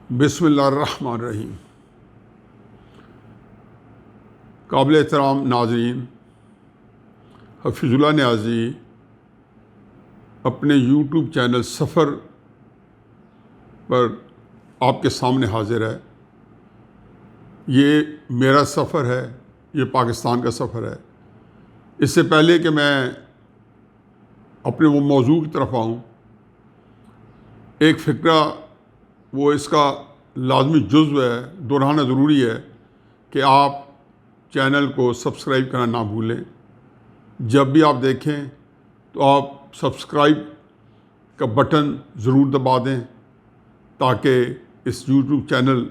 بسم اللہ الرحمن الرحیم۔ قابل احترام ناظرین، حفیظ اللہ نیازی اپنے یوٹیوب چینل سفر پر آپ کے سامنے حاضر ہے۔ یہ میرا سفر ہے، یہ پاکستان کا سفر ہے۔ اس سے پہلے کہ میں اپنے وہ موضوع کی طرف آؤں، ایک فکرہ وہ اس کا لازمی جزو ہے، دہرانا ضروری ہے کہ آپ چینل کو سبسکرائب کرنا نہ بھولیں۔ جب بھی آپ دیکھیں تو آپ سبسکرائب کا بٹن ضرور دبا دیں تاکہ اس یوٹیوب چینل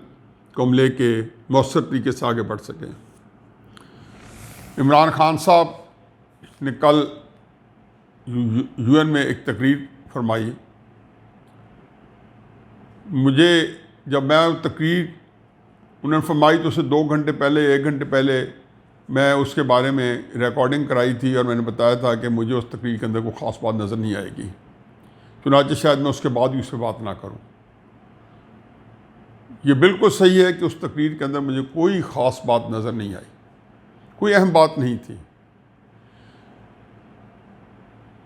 کو ہم لے کے مؤثر طریقے سے آگے بڑھ سکیں۔ عمران خان صاحب نے کل یو این میں ایک تقریر فرمائی۔ مجھے جب میں تقریر انہوں نے فرمائی تو اسے 2 گھنٹے پہلے 1 گھنٹے پہلے میں اس کے بارے میں ریکارڈنگ کرائی تھی اور میں نے بتایا تھا کہ مجھے اس تقریر کے اندر کوئی خاص بات نظر نہیں آئے گی، چنانچہ شاید میں اس کے بعد بھی اس پہ بات نہ کروں۔ یہ بالکل صحیح ہے کہ اس تقریر کے اندر مجھے کوئی خاص بات نظر نہیں آئی، کوئی اہم بات نہیں تھی۔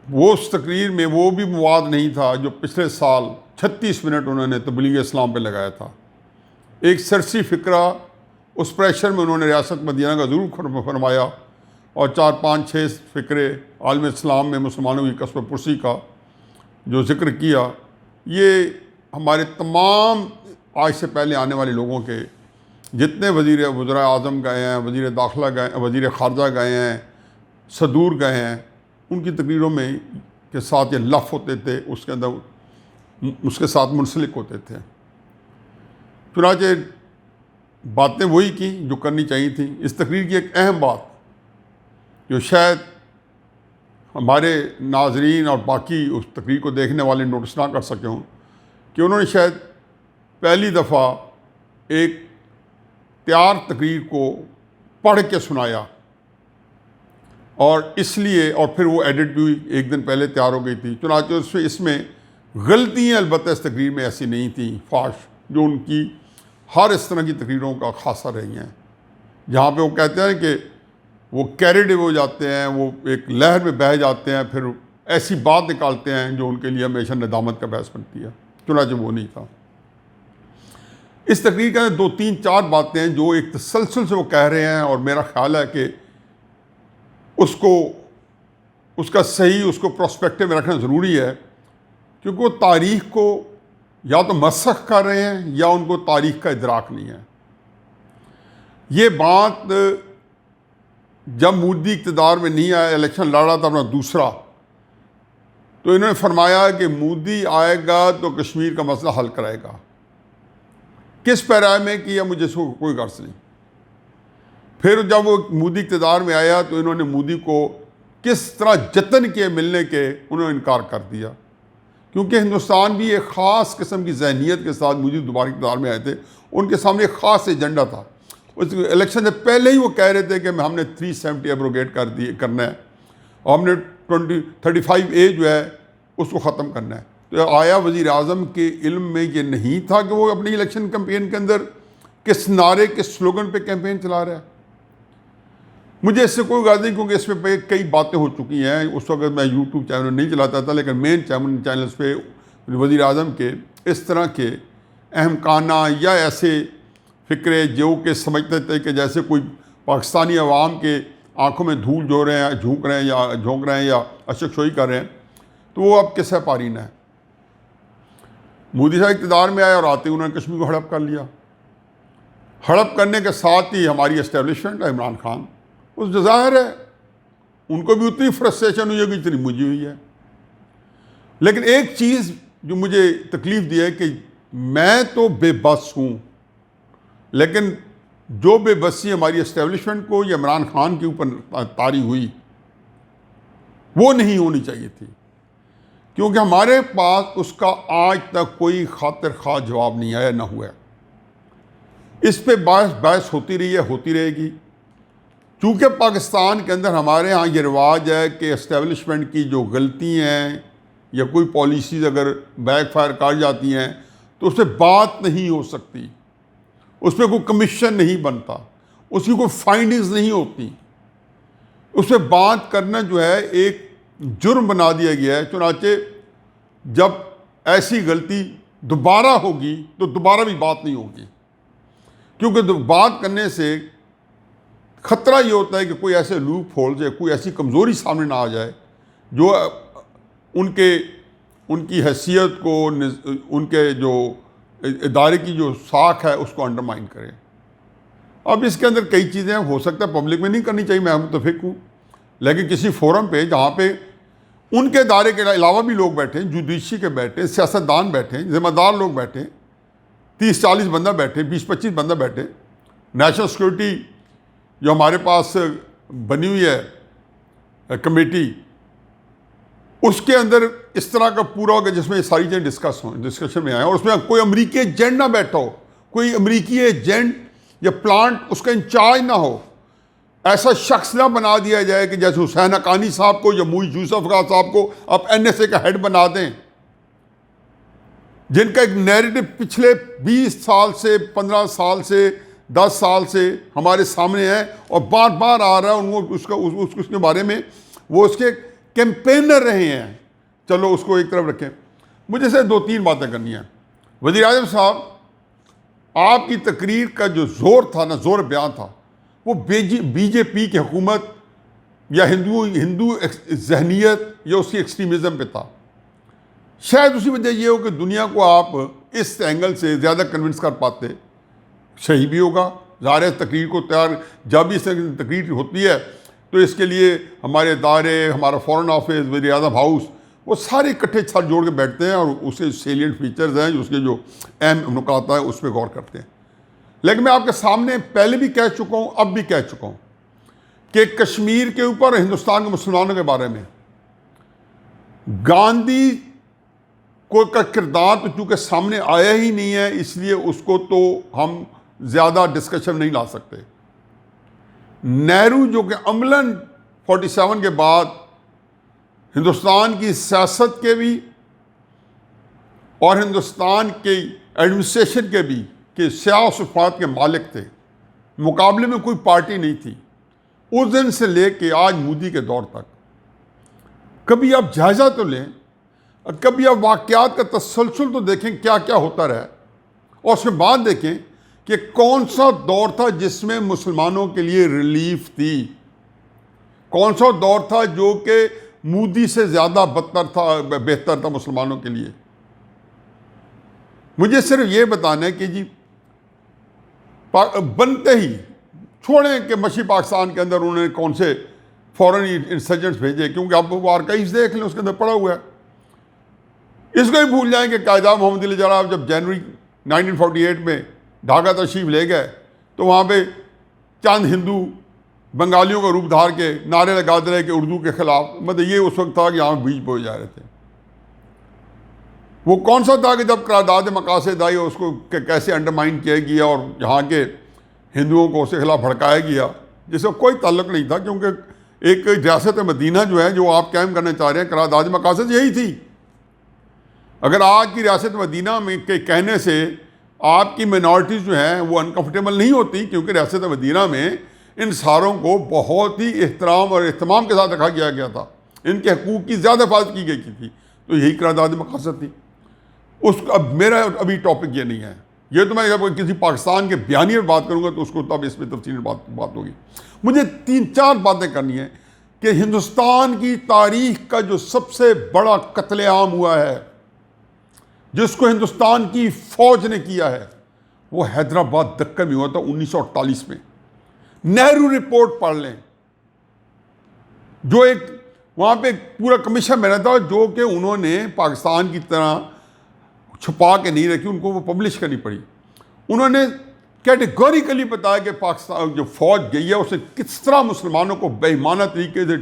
وہ اس تقریر میں وہ بھی مواد نہیں تھا جو پچھلے سال 36 منٹ انہوں نے تبلیغ اسلام پہ لگایا تھا۔ ایک سرسی فکرہ اس پریشر میں انہوں نے ریاست مدینہ کا ضرور فرمایا اور 4-5-6 فکرے عالم اسلام میں مسلمانوں کی کسب پرسی کا جو ذکر کیا۔ یہ ہمارے تمام آج سے پہلے آنے والے لوگوں کے جتنے وزراء اعظم گئے ہیں، وزیر داخلہ گئے، وزیر خارجہ گئے ہیں، صدور گئے ہیں، ان کی تقریروں میں کے ساتھ یہ لفظ ہوتے تھے، اس کے اندر اس کے ساتھ منسلک ہوتے تھے۔ چنانچہ باتیں وہی کی جو کرنی چاہیے تھیں۔ اس تقریر کی ایک اہم بات جو شاید ہمارے ناظرین اور باقی اس تقریر کو دیکھنے والے نوٹس نہ کر سکے ہوں کہ انہوں نے شاید پہلی دفعہ ایک تیار تقریر کو پڑھ کے سنایا، اور اس لیے اور پھر وہ ایڈٹ بھی 1 دن پہلے تیار ہو گئی تھی۔ چنانچہ اس میں غلطیاں البتہ اس تقریر میں ایسی نہیں تھیں فاش جو ان کی ہر اس طرح کی تقریروں کا خاصہ رہی ہیں، جہاں پہ وہ کہتے ہیں کہ وہ کیریڈ ہو جاتے ہیں، وہ ایک لہر میں بہہ جاتے ہیں، پھر ایسی بات نکالتے ہیں جو ان کے لیے ہمیشہ ندامت کا باعث بنتی ہے۔ چنانچہ وہ نہیں تھا۔ اس تقریر کے اندر 2-3-4 باتیں ہیں جو ایک تسلسل سے وہ کہہ رہے ہیں، اور میرا خیال ہے کہ اس کا صحیح اس کو پروسپیکٹو میں رکھنا ضروری ہے، کیونکہ وہ تاریخ کو یا تو مسخ کر رہے ہیں یا ان کو تاریخ کا ادراک نہیں ہے۔ یہ بات جب مودی اقتدار میں نہیں آیا، الیکشن لڑ رہا تھا اپنا دوسرا، تو انہوں نے فرمایا کہ مودی آئے گا تو کشمیر کا مسئلہ حل کرائے گا۔ کس پیرائے میں کیا مجھے اس کو کوئی غرض نہیں۔ پھر جب وہ مودی اقتدار میں آیا تو انہوں نے مودی کو کس طرح جتن کیے ملنے کے، انہوں نے انکار کر دیا، کیونکہ ہندوستان بھی ایک خاص قسم کی ذہنیت کے ساتھ مودی دوبارہ اقتدار میں آئے تھے۔ ان کے سامنے ایک خاص ایجنڈا تھا۔ اس الیکشن سے پہلے ہی وہ کہہ رہے تھے کہ ہم نے 370 ایبروگیٹ کرنا ہے، اور ہم نے 35A جو ہے اس کو ختم کرنا ہے۔ تو آیا وزیر اعظم کے علم میں یہ نہیں تھا کہ وہ اپنی الیکشن کیمپین کے اندر کس نعرے کس سلوگن پہ کیمپین چلا رہا ہے؟ مجھے اس سے کوئی غرض نہیں، کیونکہ اس پہ کئی باتیں ہو چکی ہیں۔ اس وقت میں یوٹیوب چینل نہیں چلاتا تھا، لیکن مین چینلز پہ وزیر اعظم کے اس طرح کے اہم کانہ یا ایسے فکرے جو کہ سمجھتے تھے کہ جیسے کوئی پاکستانی عوام کے آنکھوں میں دھول جو رہے ہیں، جھونک رہے ہیں یا اشک شوئی کر رہے ہیں، تو وہ اب کسے پارین ہے۔ مودی صاحب اقتدار میں آئے اور آتے ہی انہوں نے کشمیر کو ہڑپ کر لیا۔ ہڑپ کرنے کے ساتھ ہی ہماری اسٹیبلشمنٹ عمران خان، اس ظاہر ہے ان کو بھی اتنی فرسٹریشن ہوئی ہے جتنی مجھے ہوئی ہے۔ لیکن ایک چیز جو مجھے تکلیف دی ہے کہ میں تو بے بس ہوں، لیکن جو بے بسی ہماری اسٹیبلشمنٹ کو یا عمران خان کے اوپر طاری ہوئی وہ نہیں ہونی چاہیے تھی، کیونکہ ہمارے پاس اس کا آج تک کوئی خاطر خواہ جواب نہیں آیا، نہ ہوا ہے۔ اس پہ بحث ہوتی رہی ہے، ہوتی رہے گی، چونکہ پاکستان کے اندر ہمارے ہاں یہ رواج ہے کہ اسٹیبلشمنٹ کی جو غلطی ہیں یا کوئی پالیسیز اگر بیک فائر کر جاتی ہیں تو اس پہ بات نہیں ہو سکتی، اس پہ کوئی کمیشن نہیں بنتا، اس کی کوئی فائنڈنگز نہیں ہوتی، اس پہ بات کرنا جو ہے ایک جرم بنا دیا گیا ہے۔ چنانچہ جب ایسی غلطی دوبارہ ہوگی تو دوبارہ بھی بات نہیں ہوگی، کیونکہ بات کرنے سے خطرہ یہ ہوتا ہے کہ کوئی ایسے لوپ ہولز یا کوئی ایسی کمزوری سامنے نہ آ جائے جو ان کی حیثیت کو، ان کے جو ادارے کی جو ساکھ ہے اس کو انڈرمائن کرے۔ اب اس کے اندر کئی چیزیں ہو سکتا ہے پبلک میں نہیں کرنی چاہیے، میں متفق ہوں، لیکن کسی فورم پہ جہاں پہ ان کے ادارے کے علاوہ بھی لوگ بیٹھے، جوڈیشری کے بیٹھے، سیاستدان بیٹھے، ذمہ دار لوگ بیٹھے، 30-40 بندہ بیٹھے، 20-25 بندہ بیٹھے، نیشنل سیکورٹی جو ہمارے پاس بنی ہوئی ہے کمیٹی، اس کے اندر اس طرح کا پورا ہوگا جس میں یہ ساری چیزیں ڈسکشن میں آئیں، اور اس میں کوئی امریکی ایجنٹ نہ بیٹھا ہو، کوئی امریکی ایجنٹ یا پلانٹ اس کا انچارج نہ ہو، ایسا شخص نہ بنا دیا جائے کہ جیسے حسین حقانی صاحب کو یا موئی یوسف خان صاحب کو آپ NSA کا ہیڈ بنا دیں، جن کا ایک نیریٹو پچھلے 20 سال سے 15 سال سے 10 سال سے ہمارے سامنے ہے اور بار بار آ رہا ہے، اس کے بارے میں وہ اس کے کیمپینر رہے ہیں۔ چلو اس کو ایک طرف رکھیں، مجھے سے 2-3 باتیں کرنی ہیں۔ وزیر اعظم صاحب، آپ کی تقریر کا جو زور تھا نا، زور بیان تھا، وہ BJP کی حکومت یا ہندو ذہنیت یا اس کی ایکسٹریمزم پہ تھا۔ شاید اسی وجہ یہ ہو کہ دنیا کو آپ اس اینگل سے زیادہ کنونس کر پاتے، صحیح بھی ہوگا، ظاہر ہے تقریر کو تیار، جب بھی اس طرح کی تقریر ہوتی ہے تو اس کے لیے ہمارے ادارے، ہمارا فورن آفس، وزیر اعظم ہاؤس، وہ سارے اکٹھے ساتھ جوڑ کے بیٹھتے ہیں اور اس کے سیلینٹ فیچرز ہیں، اس کے جو اہم نکات ہیں اس پہ غور کرتے ہیں۔ لیکن میں آپ کے سامنے پہلے بھی کہہ چکا ہوں، اب بھی کہہ چکا ہوں کہ کشمیر کے اوپر ہندوستان کے مسلمانوں کے بارے میں گاندھی کو کا کردار تو چونکہ سامنے آیا ہی نہیں ہے، اس لیے اس کو تو ہم زیادہ ڈسکشن نہیں لا سکتے۔ نہرو جو کہ عملاً 47 کے بعد ہندوستان کی سیاست کے بھی اور ہندوستان کی ایڈمنسٹریشن کے بھی کہ سیاہ و صفات کے مالک تھے، مقابلے میں کوئی پارٹی نہیں تھی، اس دن سے لے کے آج مودی کے دور تک۔ کبھی آپ جائزہ تو لیں، کبھی آپ واقعات کا تسلسل تو دیکھیں کیا کیا ہوتا رہا، اور اس کے بعد دیکھیں کہ کون سا دور تھا جس میں مسلمانوں کے لیے ریلیف تھی، کون سا دور تھا جو کہ مودی سے زیادہ بہتر تھا مسلمانوں کے لیے۔ مجھے صرف یہ بتانا ہے کہ جی بنتے ہی چھوڑیں کہ مشرقی پاکستان کے اندر انہوں نے کون سے فورن انسرجنٹس بھیجے، کیونکہ آپ وہ آرکائیوز دیکھ لیں، اس کے اندر پڑا ہوا ہے۔ اس کو ہی بھول جائیں کہ قائد اعظم محمد علی جناح جب جنوری 1948 میں ڈھاکہ تشریف لے گئے تو وہاں پہ چند ہندو بنگالیوں کا روپ دھار کے نعرے لگاتے رہے کہ اردو کے خلاف، مطلب یہ اس وقت تھا کہ یہاں بیج بوئے جا رہے تھے۔ وہ کون سا تھا کہ جب قرارداد مقاصد آئی اس کو کیسے انڈرمائن کیا گیا اور یہاں کے ہندوؤں کو اس کے خلاف بھڑکایا گیا، جس کا کوئی تعلق نہیں تھا، کیونکہ ایک ریاست مدینہ جو ہے جو آپ قائم کرنا چاہ رہے ہیں، قرارداد مقاصد یہی تھی۔ اگر آج کی ریاست مدینہ میں کے کہنے سے آپ کی مائنارٹیز جو ہیں وہ انکمفرٹیبل نہیں ہوتی، کیونکہ ریاست مدینہ میں ان ساروں کو بہت ہی احترام اور اہتمام کے ساتھ رکھا گیا تھا، ان کے حقوق کی زیادہ حفاظت کی گئی تھی، تو یہی قرارداد مقاصد تھی۔ اب میرا ابھی ٹاپک یہ نہیں ہے، یہ تو میں جب کسی پاکستان کے بیانیے میں بات کروں گا تو اس کو تب اس میں تفصیل بات ہوگی۔ مجھے 3-4 باتیں کرنی ہیں کہ ہندوستان کی تاریخ کا جو سب سے بڑا قتل عام ہوا ہے جس کو ہندوستان کی فوج نے کیا ہے، وہ حیدرآباد دکن میں ہوا تھا 1948 میں۔ نہرو رپورٹ پڑھ لیں، جو ایک وہاں پہ ایک پورا کمیشن بنا تھا جو کہ انہوں نے پاکستان کی طرح چھپا کے نہیں رکھی، ان کو وہ پبلش کرنی پڑی۔ انہوں نے کیٹیگوریکلی بتایا کہ پاکستان جو فوج گئی ہے اس نے کس طرح مسلمانوں کو بے ایمانہ طریقے سے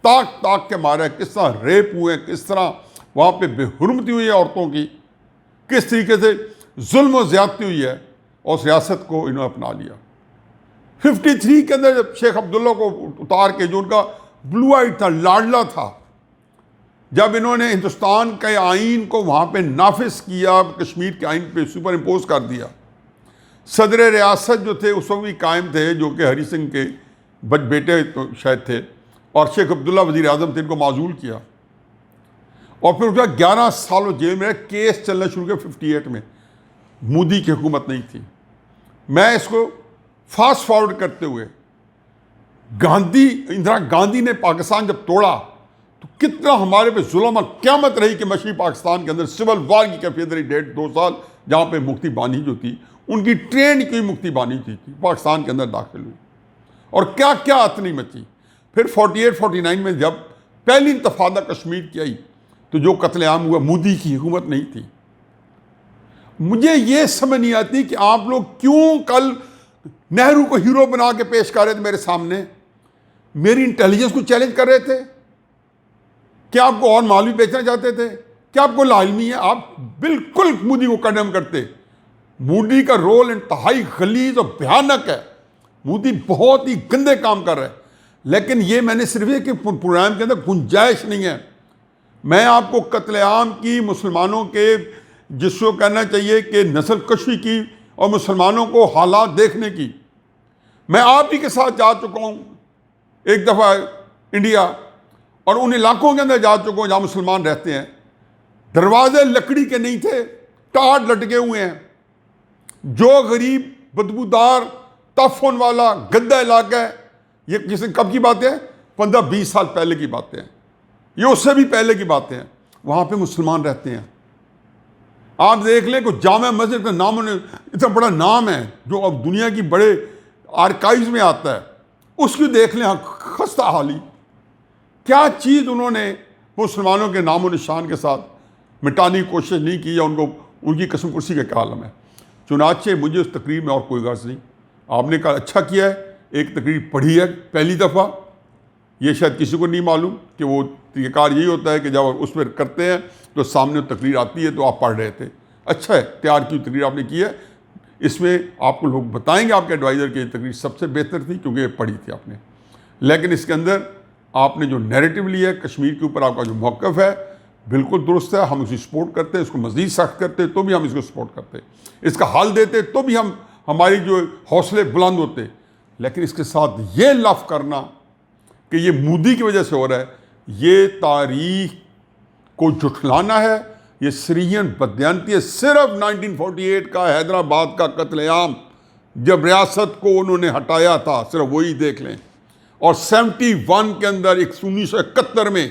تاک کے مارا ہے، کس طرح ریپ ہوئے ہیں، کس طرح وہاں پہ بے حرمتی ہوئی ہے عورتوں کی، کس طریقے سے ظلم و زیادتی ہوئی ہے، اور اس ریاست کو انہوں نے اپنا لیا۔ 53 کے اندر جب شیخ عبداللہ کو اتار کے، جو ان کا بلو آئٹ تھا، لاڈلا تھا، جب انہوں نے ہندوستان کے آئین کو وہاں پہ نافذ کیا، کشمیر کے آئین پہ سپر امپوز کر دیا، صدر ریاست جو تھے اس وقت بھی قائم تھے، جو کہ ہری سنگھ کے بیٹے شاید تھے، اور شیخ عبداللہ وزیر اعظم تھے، ان کو معزول کیا، اور پھر اس کا 11 سال وہ جیل میں کیس چلنا شروع کیا 58 میں۔ مودی کی حکومت نہیں تھی۔ میں اس کو فاسٹ فارورڈ کرتے ہوئے، اندرا گاندھی نے پاکستان جب توڑا تو کتنا ہمارے پہ ظلم اور قیامت رہی کہ مشرقی پاکستان کے اندر سول وار کی کیفیت رہی 1.5-2 سال، جہاں پہ مفتی بانی جو تھی ان کی ٹرین کی مفتی بانی تھی پاکستان کے اندر داخل ہوئی، اور کیا کیا اتنی مچی۔ پھر 48-49 میں جب پہلی انتفاضہ کشمیر کی آئی تو جو قتل عام ہوا مودی کی حکومت نہیں تھی۔ مجھے یہ سمجھ نہیں آتی کہ آپ لوگ کیوں کل نہرو کو ہیرو بنا کے پیش کر رہے تھے میرے سامنے، میری انٹیلیجنس کو چیلنج کر رہے تھے، کیا آپ کو اور مال بھی بیچنا چاہتے تھے؟ کیا آپ کو لازمی ہے؟ آپ بالکل مودی کو کنڈیم کرتے۔ مودی کا رول انتہائی غلیظ اور بھیانک ہے، مودی بہت ہی گندے کام کر رہے ہیں، لیکن یہ میں نے صرف ایک پروگرام کے اندر گنجائش نہیں ہے۔ میں آپ کو قتل عام کی، مسلمانوں کے جس کو کہنا چاہیے کہ نسل کشی کی، اور مسلمانوں کو حالات دیکھنے کی، میں آپ ہی کے ساتھ جا چکا ہوں ایک دفعہ انڈیا، اور ان علاقوں کے اندر جا چکا ہوں جہاں مسلمان رہتے ہیں، دروازے لکڑی کے نہیں تھے، ٹاٹ لٹکے ہوئے ہیں، جو غریب بدبودار تعفن والا گندا علاقہ ہے، یہ کب کی باتیں ہیں؟ 15-20 سال پہلے کی باتیں ہیں، یہ اس سے بھی پہلے کی باتیں ہیں، وہاں پہ مسلمان رہتے ہیں۔ آپ دیکھ لیں کہ جامع مسجد کا نام، اتنا بڑا نام ہے جو اب دنیا کی بڑے آرکائیوز میں آتا ہے، اس کی دیکھ لیں خستہ حالی، کیا چیز انہوں نے مسلمانوں کے نام و نشان کے ساتھ مٹانے کی کوشش نہیں کی، یا ان کی قسم کرسی کا کیا عالم ہے۔ چنانچہ مجھے اس تقریر میں اور کوئی غرض نہیں، آپ نے کہا اچھا کیا ہے، ایک تقریر پڑھی ہے پہلی دفعہ، یہ شاید کسی کو نہیں معلوم کہ وہ طریقہ کار یہی ہوتا ہے کہ جب اس پر کرتے ہیں تو سامنے تقریر آتی ہے تو آپ پڑھ رہے تھے، اچھا ہے تیار کی تقریر آپ نے کی ہے، اس میں آپ کو لوگ بتائیں گے، آپ کے ایڈوائزر کی یہ تقریر سب سے بہتر تھی کیونکہ یہ پڑھی تھی آپ نے، لیکن اس کے اندر آپ نے جو نیریٹو لیا ہے کشمیر کے اوپر، آپ کا جو موقف ہے بالکل درست ہے، ہم اسے سپورٹ کرتے ہیں، اس کو مزید سخت کرتے تو بھی ہم اس کو سپورٹ کرتے، اس کا حل دیتے تو بھی ہماری جو حوصلے بلند ہوتے، لیکن اس کے ساتھ یہ لف کرنا کہ یہ مودی کی وجہ سے ہو رہا ہے، یہ تاریخ کو جھٹلانا ہے، یہ سرین بددیانتی ہے۔ صرف 1948 کا حیدرآباد کا قتل عام جب ریاست کو انہوں نے ہٹایا تھا، صرف وہی دیکھ لیں، اور 71 کے اندر 1971 میں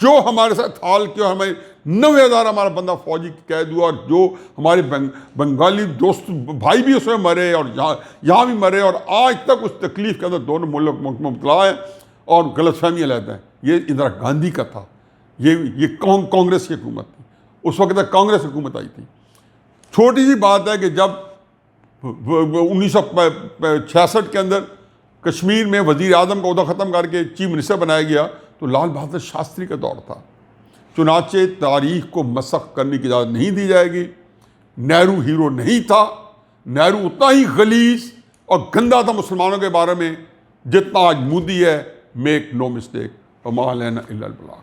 جو ہمارے ساتھ حال کیا، ہمیں 90,000 ہمارا بندہ فوجی قید ہوا، اور جو ہمارے بنگالی دوست بھائی بھی اس میں مرے اور یہاں بھی مرے، اور آج تک اس تکلیف کے اندر دونوں ملک مبتلا ہیں اور غلط فہمیاں لیتے ہیں۔ یہ اندرا گاندھی کا تھا، یہ کانگریس کی حکومت تھی، اس وقت تک کانگریس حکومت آئی تھی۔ چھوٹی سی بات ہے کہ جب 1966 کے اندر کشمیر میں وزیر اعظم کا عہدہ ختم کر کے چیف منسٹر بنایا گیا تو لال بہادر شاستری کا دور تھا۔ چنانچہ تاریخ کو مسخ کرنے کی اجازت نہیں دی جائے گی۔ نہرو ہیرو نہیں تھا، نہرو اتنا ہی غلیظ اور گندا تھا مسلمانوں کے بارے میں جتنا آج مودی ہے۔ میک نو مسٹیک، وما علینا الا البلاغ۔